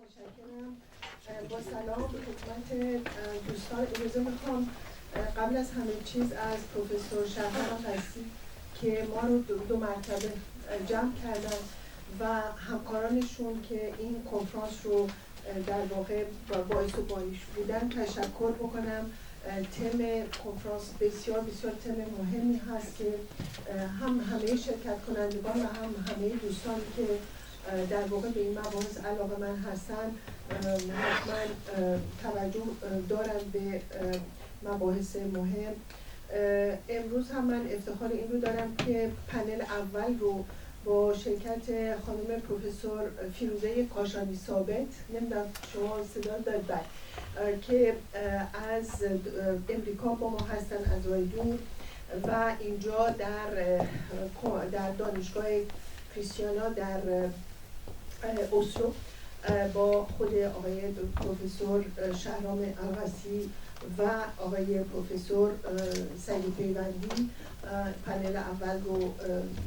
متشکرم. با سلام خدمت دوستان. اجازه میخوام قبل از همه چیز از پروفسور شهرام قصی که ما رو دو مرتبه جمع کردن و همکارانشون که این کنفرانس رو در واقع باعث و بانیش بودن تشکر بکنم. تم کنفرانس بسیار بسیار تم مهمی هست که هم همه شرکت کنندگان و هم همه دوستانی که در واقع به این مباحث علاقه من هستن حتما توجه دارن به مباحث مهم. امروز هم من افتخار این رو دارم که پنل اول رو با شرکت خانم پروفسور فیروزه کاشانی ثابت، نمیدونم شما صدا دارید، که از امریکا با ما هستن از راه دور و اینجا در دانشگاه کریستیانا در اسلو با خود آقای پروفسور شهرام القصی و آقای پروفسور سعید پیوندی پنل اول رو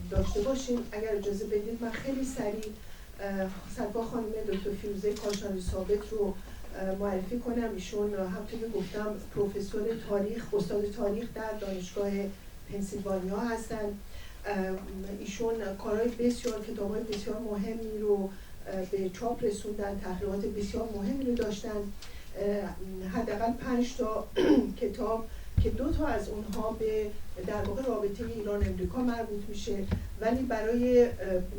داشته باشیم. اگر اجازه بدید من خیلی سریع سرکار خانم دکتر فیروزه کاشانی ثابت رو معرفی کنم. ایشون همونطور که گفتم پروفسور تاریخ، استاد تاریخ در دانشگاه پنسیلوانیا هستند. ایشون کارهای بسیار، کتاب‌های بسیار مهمی رو به چاپ رسوندن، تحقیقات بسیار مهمی رو داشتن، حداقل 5 تا کتاب که 2 تا از اونها به در واقع رابطه ایران امریکا مربوط میشه، ولی برای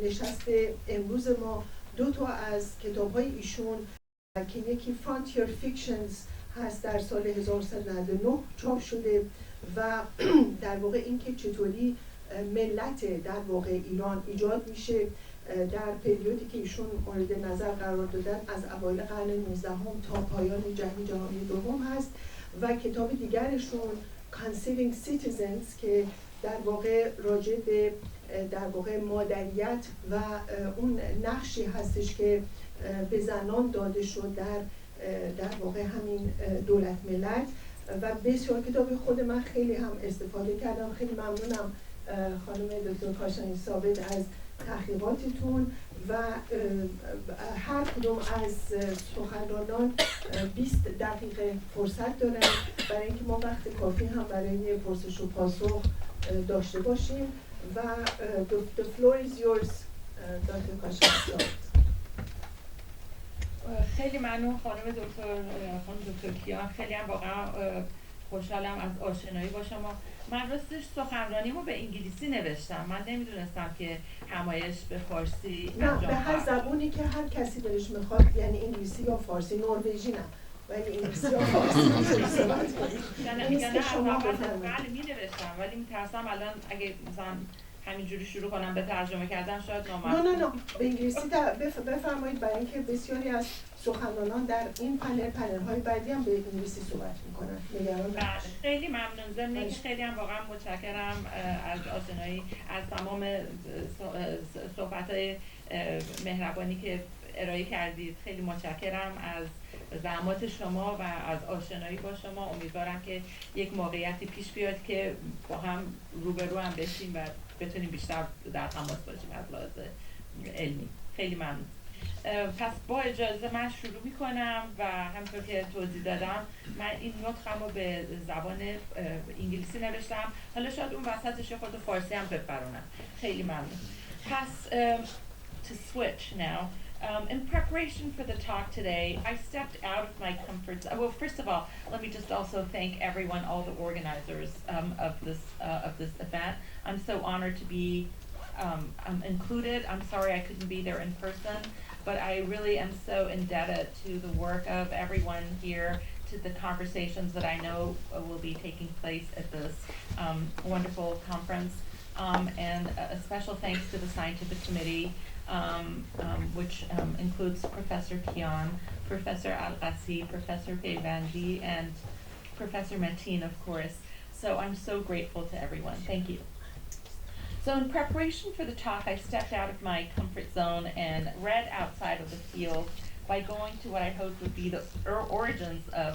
نشست امروز ما 2 تا از کتاب‌های ایشون که یکی فرانتیر فیکشنز هست در سال 1399 چاپ شده و در واقع اینکه چطوری ملت در واقع ایران ایجاد میشه در پریودی که ایشون مورد نظر قرار دادن از اوایل قرن 19 تا پایان جنگ جهانی دوم هست و کتاب دیگرشون Conceiving Citizens که در واقع راجع به در واقع مادریت و اون نقشی هستش که به زنان داده شد در واقع همین دولت ملت و بسیار کتاب خود من خیلی هم استفاده کردم. خیلی ممنونم خانم دکتر کاشانی ثابت از تحقیقاتتون و هر کدوم از سخنرانان 20 دقیقه فرصت دارن برای اینکه ما وقت کافی هم برای پرسش و پاسخ داشته باشیم و the floor is yours دکتر کاشانی ثابت. خیلی ممنون خانم دکتر کیان. خیلی هم واقعا خوشحالم از آشنایی با شما. من راستش سخنرانیمو به انگلیسی نوشتم، من نمیدونستم که همایش به فارسی نه، به هر زبونی که هر کسی دلش میخواد، یعنی انگلیسی یا فارسی. نروژی نه ولی انگلیسی یا فارسی میشه صحبت کنید. یعنی شما بله مینوشتم ولی میترسم الان اگه مثلا همینجوری شروع کنم به ترجمه کردن شاید نامفهوم. نه به انگلیسی بفرمایید برای اینکه بسیاری از سخنرانان در این پنل‌های بعدی هم به انگلیسی صحبت میکنن. نگران نباشید. خیلی ممنون. ضمن که خیلی هم واقعا متشکرم از آشنایی، از تمام صحبت‌های مهربانی که ارائه کردید. خیلی متشکرم از زحمات شما و از آشنایی با شما. امیدوارم که یک موقعیتی پیش بیاد که با هم روبرو هم بشیم و بتونیم بیشتر در تماس باشیم از لحاظ علمی. خیلی ممنون. پس با اجازه من شروع میکنم و همونطور که توضیح دادم من این نطقم رو به زبان انگلیسی نوشتم، حالا شاید اون وسطش خود فارسی هم بپرونم. خیلی ممنون. پس to switch now. In preparation for the talk today, I stepped out of my comfort zone. Well, first of all, let me just also thank everyone, all the organizers of this event. I'm so honored to be included. I'm sorry I couldn't be there in person, but I really am so indebted to the work of everyone here, to the conversations that I know will be taking place at this wonderful conference, and a special thanks to the scientific committee, which includes Professor Kian, Professor Al-Qasi, Professor Peyvandi, and Professor Mateen, of course. So I'm so grateful to everyone. Thank you. So in preparation for the talk, I stepped out of my comfort zone and read outside of the field by going to what I hoped would be the origins of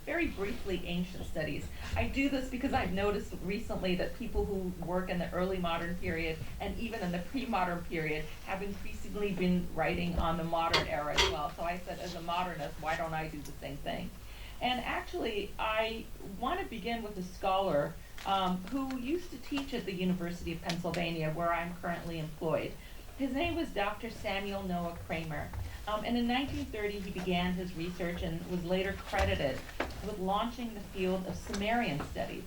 very briefly ancient studies. I do this because I've noticed recently that people who work in the early modern period and even in the pre-modern period have increasingly been writing on the modern era as well. So I said, as a modernist, why don't I do the same thing? And actually, I want to begin with a scholar who used to teach at the University of Pennsylvania, where I'm currently employed. His name was Dr. Samuel Noah Kramer. And in 1930, he began his research and was later credited with launching the field of Sumerian studies.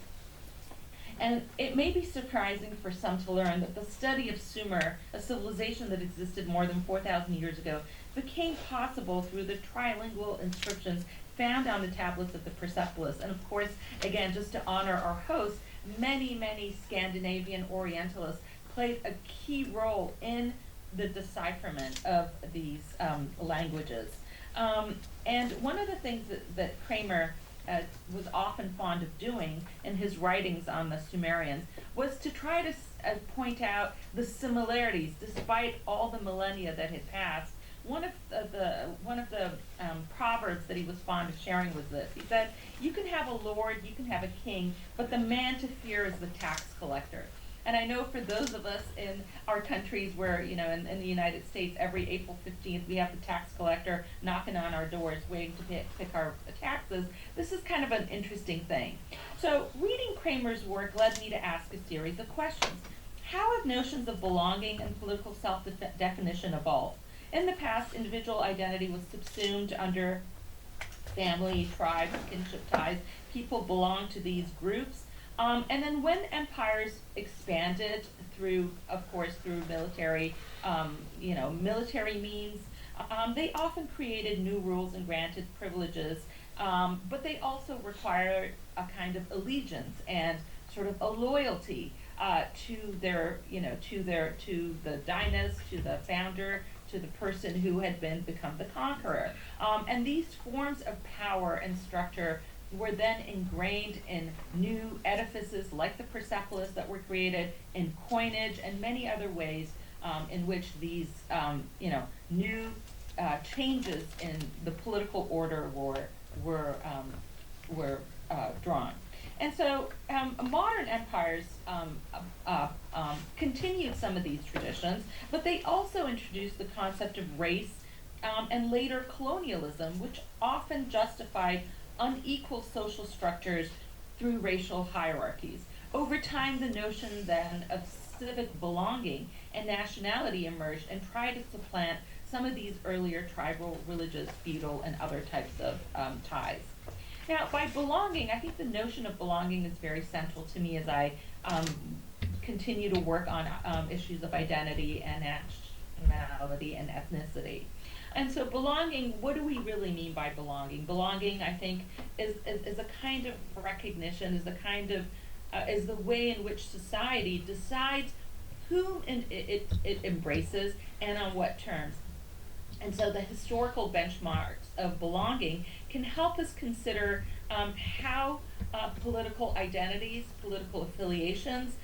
And it may be surprising for some to learn that the study of Sumer, a civilization that existed more than 4,000 years ago, became possible through the trilingual inscriptions found on the tablets of the Persepolis. And of course, again, just to honor our host, many, many Scandinavian Orientalists played a key role in the decipherment of these languages. And one of the things that Kramer was often fond of doing in his writings on the Sumerians was to try to point out the similarities, despite all the millennia that had passed. One of the proverbs that he was fond of sharing was this. He said, "You can have a lord, you can have a king, but the man to fear is the tax collector." And I know for those of us in our countries where, you know, in the United States, every April 15th, we have the tax collector knocking on our doors waiting to pick our taxes, this is kind of an interesting thing. So reading Kramer's work led me to ask a series of questions. How have notions of belonging and political self-definition evolved? In the past, individual identity was subsumed under family, tribe, kinship ties. People belonged to these groups. And then when empires expanded through, of course, through military, military means, they often created new rules and granted privileges, but they also required a kind of allegiance and sort of a loyalty to their, to the dynast, to the founder, to the person who had become the conqueror. And these forms of power and structure were then ingrained in new edifices like the Persepolis that were created, in coinage and many other ways in which these new changes in the political order were drawn. And so modern empires continued some of these traditions, but they also introduced the concept of race and later colonialism, which often justified unequal social structures through racial hierarchies. Over time, the notion then of civic belonging and nationality emerged and tried to supplant some of these earlier tribal, religious, feudal, and other types of ties. Now, by belonging, I think the notion of belonging is very central to me as I continue to work on issues of identity and nationality and ethnicity. And so belonging, what do we really mean by belonging? Belonging, I think, is a kind of recognition, is the way in which society decides whom it embraces and on what terms. And so the historical benchmarks of belonging can help us consider how political identities, political affiliations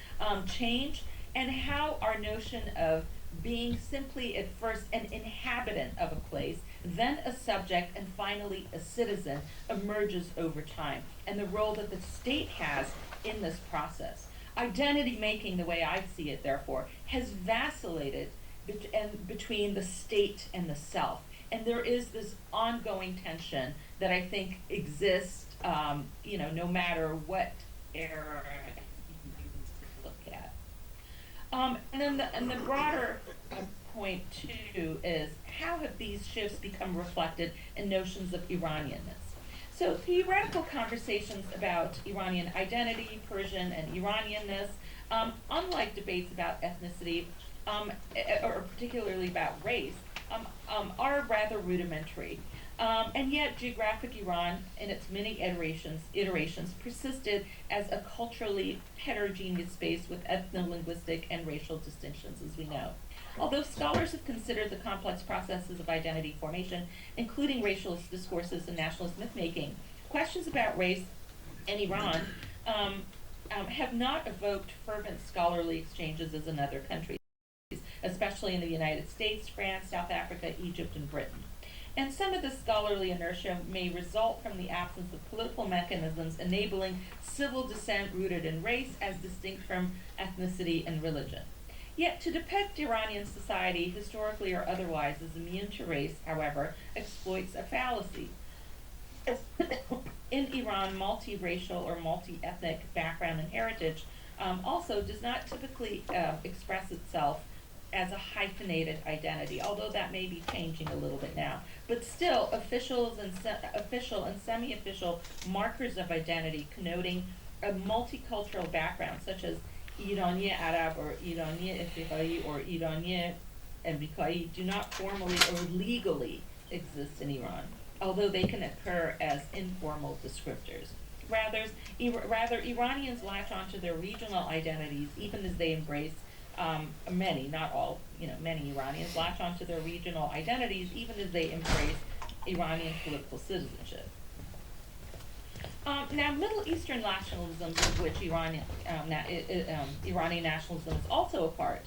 change, and how our notion of being simply at first an inhabitant of a place, then a subject, and finally a citizen emerges over time, and the role that the state has in this process. Identity making, the way I see it, therefore, has vacillated between the state and the self. And there is this ongoing tension that I think exists, no matter what era you look at. And then the broader point too is, how have these shifts become reflected in notions of Iranianness? So theoretical conversations about Iranian identity, Persian and Iranianness, unlike debates about ethnicity, or particularly about race, are rather rudimentary. And yet geographic Iran, in its many iterations, persisted as a culturally heterogeneous space with ethno-linguistic and racial distinctions, as we know. Although scholars have considered the complex processes of identity formation, including racialist discourses and nationalist myth-making, questions about race in Iran have not evoked fervent scholarly exchanges as in other countries, especially in the United States, France, South Africa, Egypt, and Britain. And some of this scholarly inertia may result from the absence of political mechanisms enabling civil dissent rooted in race as distinct from ethnicity and religion. Yet to depict Iranian society, historically or otherwise, as immune to race, however, exploits a fallacy. In Iran, multiracial or multi-ethnic background and heritage also does not typically express itself as a hyphenated identity, although that may be changing a little bit now. But still, official and semi-official markers of identity connoting a multicultural background, such as Iranian Arab or Iranian Afriqai or Iranian Amerikai, do not formally or legally exist in Iran, although they can occur as informal descriptors. Rather, Iranians latch onto their regional identities even as they embrace many, not all, many Iranians latch onto their regional identities even as they embrace Iranian political citizenship. Now, Middle Eastern nationalism, of which Iranian nationalism is also a part,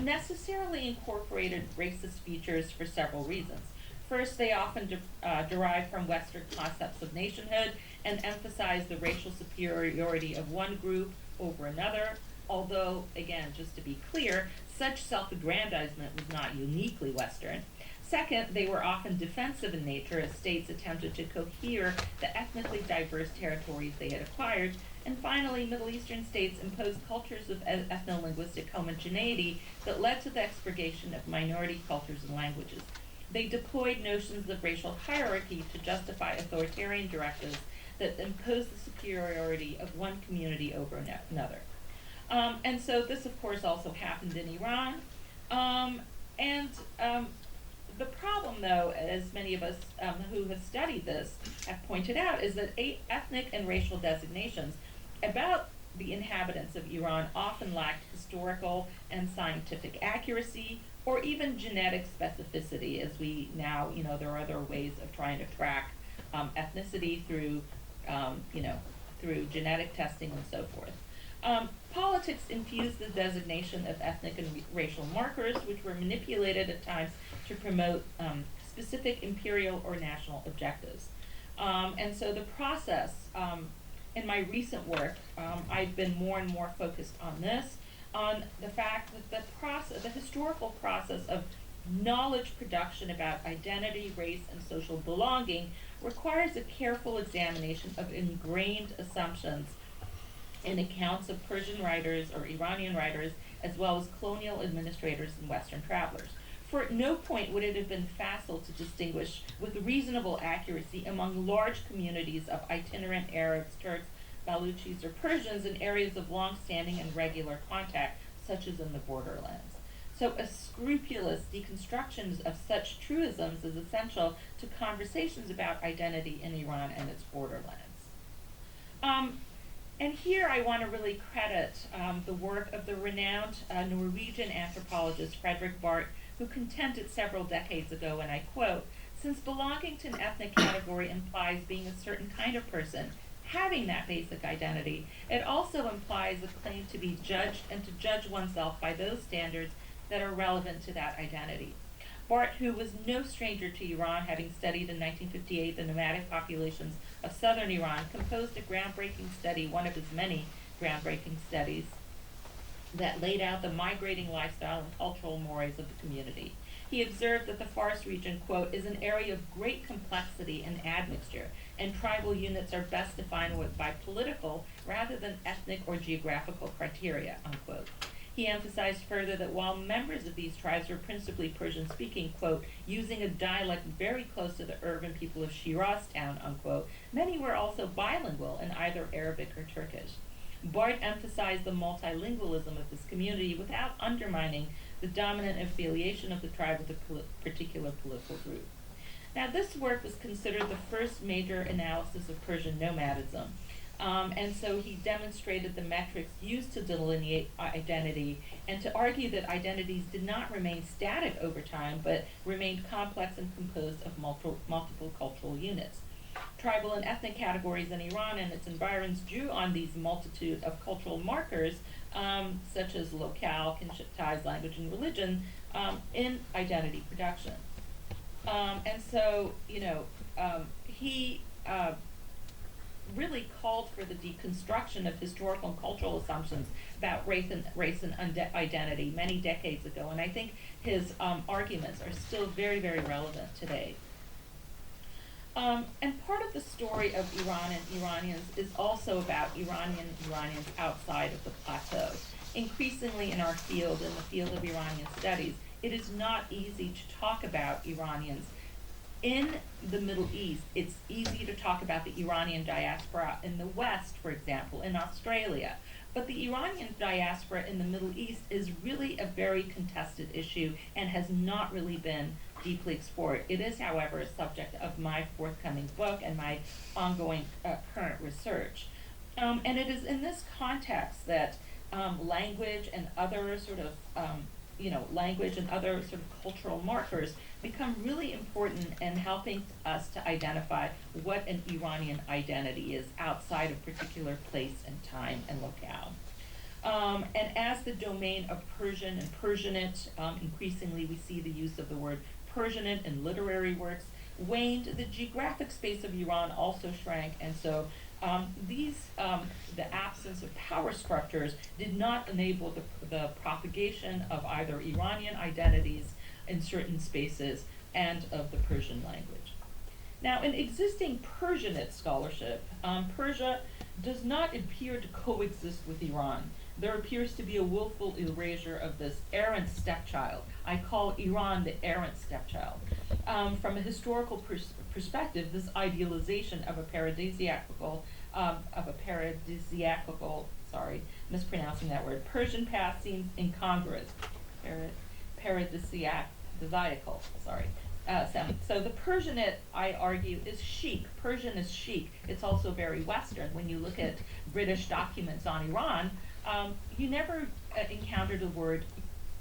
necessarily incorporated racist features for several reasons. First, they often derive from Western concepts of nationhood and emphasize the racial superiority of one group over another, although, again, just to be clear, such self-aggrandizement was not uniquely Western. Second, they were often defensive in nature as states attempted to cohere the ethnically diverse territories they had acquired. And finally, Middle Eastern states imposed cultures of ethno-linguistic homogeneity that led to the expurgation of minority cultures and languages. They deployed notions of racial hierarchy to justify authoritarian directives that imposed the superiority of one community over another. And so this, of course, also happened in Iran. The problem, though, as many of us who have studied this have pointed out, is that ethnic and racial designations about the inhabitants of Iran often lacked historical and scientific accuracy or even genetic specificity, as we now, there are other ways of trying to track ethnicity through, through genetic testing and so forth. Politics infused the designation of ethnic and racial markers, which were manipulated at times to promote specific imperial or national objectives. And so the process, in my recent work, I've been more and more focused on this, on the fact that the historical process of knowledge production about identity, race, and social belonging requires a careful examination of ingrained assumptions in accounts of Persian writers or Iranian writers, as well as colonial administrators and Western travelers. For at no point would it have been facile to distinguish with reasonable accuracy among large communities of itinerant Arabs, Turks, Baluchis, or Persians in areas of long-standing and regular contact, such as in the borderlands. So a scrupulous deconstruction of such truisms is essential to conversations about identity in Iran and its borderlands. And here I want to really credit the work of the renowned Norwegian anthropologist Fredrik Barth, who contended several decades ago, and I quote, "Since belonging to an ethnic category implies being a certain kind of person, having that basic identity, it also implies a claim to be judged and to judge oneself by those standards that are relevant to that identity." Barth, who was no stranger to Iran, having studied in 1958 the nomadic populations of southern Iran, composed a groundbreaking study, one of his many groundbreaking studies, that laid out the migrating lifestyle and cultural mores of the community. He observed that the Fars region, quote, "is an area of great complexity and admixture, and tribal units are best defined by political rather than ethnic or geographical criteria," unquote. He emphasized further that while members of these tribes were principally Persian-speaking, quote, "using a dialect very close to the urban people of Shiraz town," unquote, many were also bilingual in either Arabic or Turkish. Barth emphasized the multilingualism of this community without undermining the dominant affiliation of the tribe with a particular political group. Now, this work was considered the first major analysis of Persian nomadism. And so he demonstrated the metrics used to delineate identity and to argue that identities did not remain static over time, but remained complex and composed of multiple cultural units. Tribal and ethnic categories in Iran and its environs drew on these multitude of cultural markers, such as locale, kinship ties, language, and religion, in identity production. And so, he really called for the deconstruction of historical and cultural assumptions about race and identity many decades ago. And I think his arguments are still very, very relevant today. And part of the story of Iran and Iranians is also about Iranians outside of the plateau. Increasingly in our field, in the field of Iranian studies, it is not easy to talk about Iranians in the Middle East. It's easy to talk about the Iranian diaspora in the West, for example, in Australia. But the Iranian diaspora in the Middle East is really a very contested issue and has not really been deeply explored. It is, however, a subject of my forthcoming book and my ongoing current research. And it is in this context that language and other sort of language and other sort of cultural markers become really important in helping us to identify what an Iranian identity is outside of particular place and time and locale. And as the domain of Persian and Persianate, increasingly we see the use of the word Persianate in literary works, waned, the geographic space of Iran also shrank, and so the absence of power structures did not enable the propagation of either Iranian identities in certain spaces and of the Persian language. Now, in existing Persianate scholarship, Persia does not appear to coexist with Iran. There appears to be a willful erasure of this errant stepchild. I call Iran the errant stepchild. From a historical perspective, this idealization of a paradisiacal, mispronouncing that word, Persian past seems incongruous. Paradisiacal, sorry. So the Persianate, I argue, is chic. Persian is chic. It's also very Western. When you look at British documents on Iran, you never encounter the word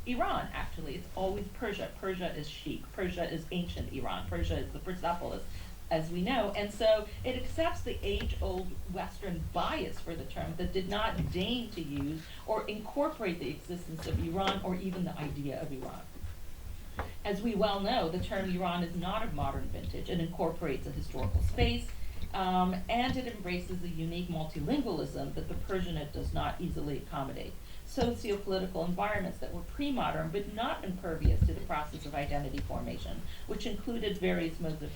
Iran, actually. It's always Persia. Persia is chic. Persia is ancient Iran. Persia is the Persepolis, as we know. And so it accepts the age-old Western bias for the term that did not deign to use or incorporate the existence of Iran or even the idea of Iran. As we well know, the term Iran is not of modern vintage. It incorporates a historical space, and it embraces a unique multilingualism that the Persianate does not easily accommodate. Socio-political environments that were pre-modern but not impervious to the process of identity formation, which included various modes of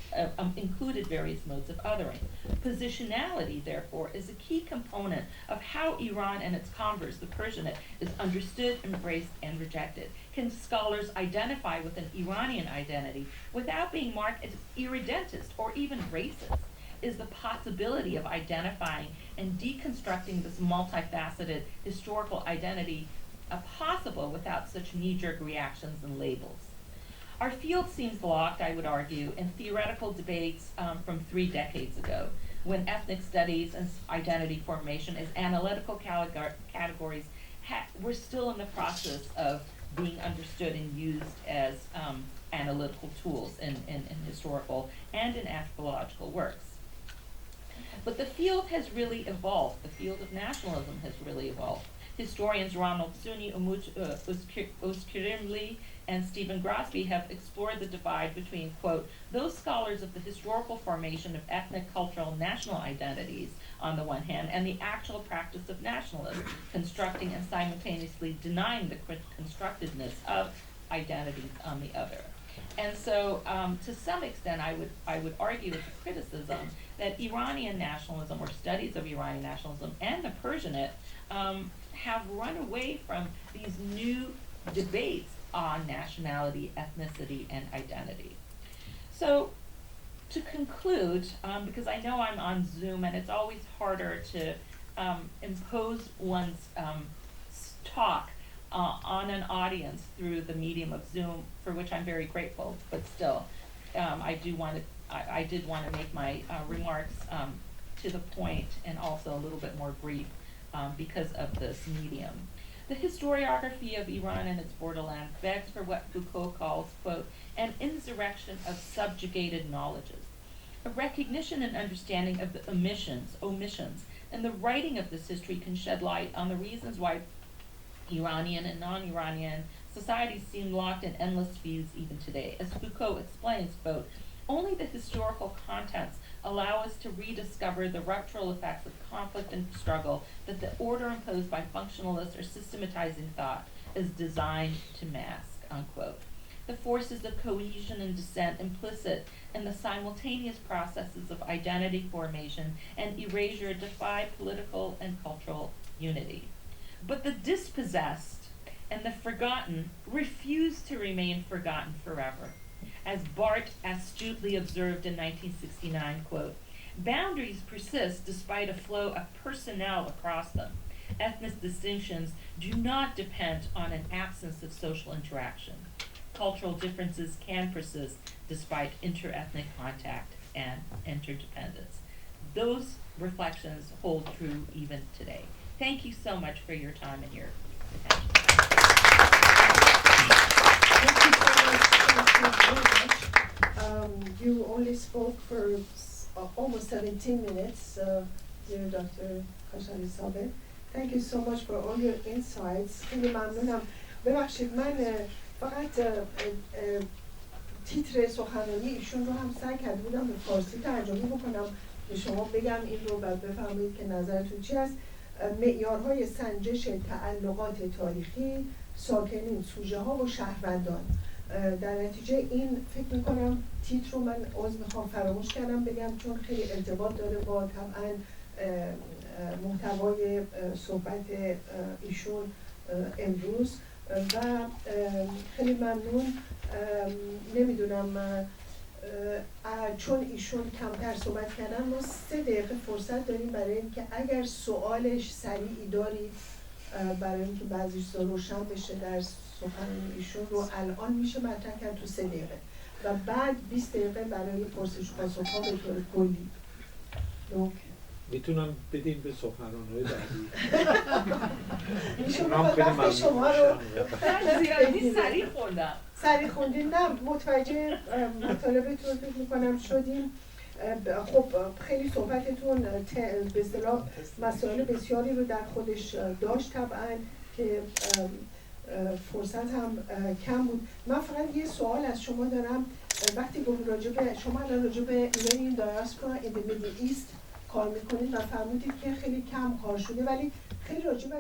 othering. Positionality, therefore, is a key component of how Iran and its converse, the Persianate, is understood, embraced, and rejected. Can scholars identify with an Iranian identity without being marked as irredentist or even racist? Is the possibility of identifying and deconstructing this multifaceted historical identity possible without such knee-jerk reactions and labels? Our field seems locked, I would argue, in theoretical debates from 3 decades ago, when ethnic studies and identity formation as analytical categories were still in the process of being understood and used as analytical tools in historical and in anthropological works. But the field has really evolved. The field of nationalism has really evolved. Historians Ronald Suni, Umut Özkirimli, and Stephen Grosby have explored the divide between, quote, those scholars of the historical formation of ethnic, cultural, and national identities on the one hand, and the actual practice of nationalism, constructing and simultaneously denying the constructedness of identities on the other. And so, to some extent, I would argue as a criticism that Iranian nationalism, or studies of Iranian nationalism, and the Persianate have run away from these new debates on nationality, ethnicity, and identity. So, to conclude, because I know I'm on Zoom and it's always harder to impose one's talk on an audience through the medium of Zoom, for which I'm very grateful, but still, I did want to make my remarks to the point and also a little bit more brief because of this medium. The historiography of Iran and its borderland begs for what Foucault calls, quote, an insurrection of subjugated knowledges, a recognition and understanding of the omissions, and the writing of this history can shed light on the reasons why Iranian and non-Iranian Societies seem locked in endless feuds even today. As Foucault explains, quote, only the historical contents allow us to rediscover the ruptural effects of conflict and struggle that the order imposed by functionalist or systematizing thought is designed to mask, unquote. The forces of cohesion and dissent implicit in the simultaneous processes of identity formation and erasure defy political and cultural unity. But the dispossessed and the forgotten refuse to remain forgotten forever. As Barth astutely observed in 1969, quote, boundaries persist despite a flow of personnel across them. Ethnic distinctions do not depend on an absence of social interaction. Cultural differences can persist despite inter-ethnic contact and interdependence. Those reflections hold true even today. Thank you so much for your time and your attention. Thank you so much. You only spoke for almost 17 minutes, dear Dr. Kashani Sabet. Thank you so much for all your insights. خیلی ممنونم. ببخشید من فقط تیتر سخنرانی ایشون رو هم سعی کرده بودم به فارسی ترجمه بکنم به شما بگم این رو و بفهمید که نظرتون چی است. معیارهای سنجش تعلقات تاریخی، ساکنین، سوژه ها و شهروندان. در نتیجه این فکر میکنم تیتر رو من عذر میخوام فراموش کردم بگم چون خیلی ارتباط داره با طبعا محتوای صحبت ایشون امروز و خیلی ممنون. نمیدونم چون ایشون کمتر صحبت کردن ما 3 دقیقه فرصت داریم برای اینکه اگر سوالش سریعی دارید برای اینکه بعضیش روشن بشه در سخنرانی ایشون رو الان میشه مطرح کرد تو 3 دقیقه و بعد 20 دقیقه برای پرسش پاسخ‌ها به طور کلی. میتونم بدیم به سخنران‌های بعدی. میشه وقت شما رو زیادی سریع خوندم. سریع خوندین؟ نه متوجه مطالبتون فکر میکنم شدیم. خب خیلی صحبتتون به اصطلاح مسائل بسیاری رو در خودش داشت طبعا که فرصت هم کم بود. من فقط یه سوال از شما دارم. وقتی گفتید راجع به شما الان راجع به Iranian diaspora in the Middle East کار میکنید و فرمودید که خیلی کم کار شده ولی خیلی راجع به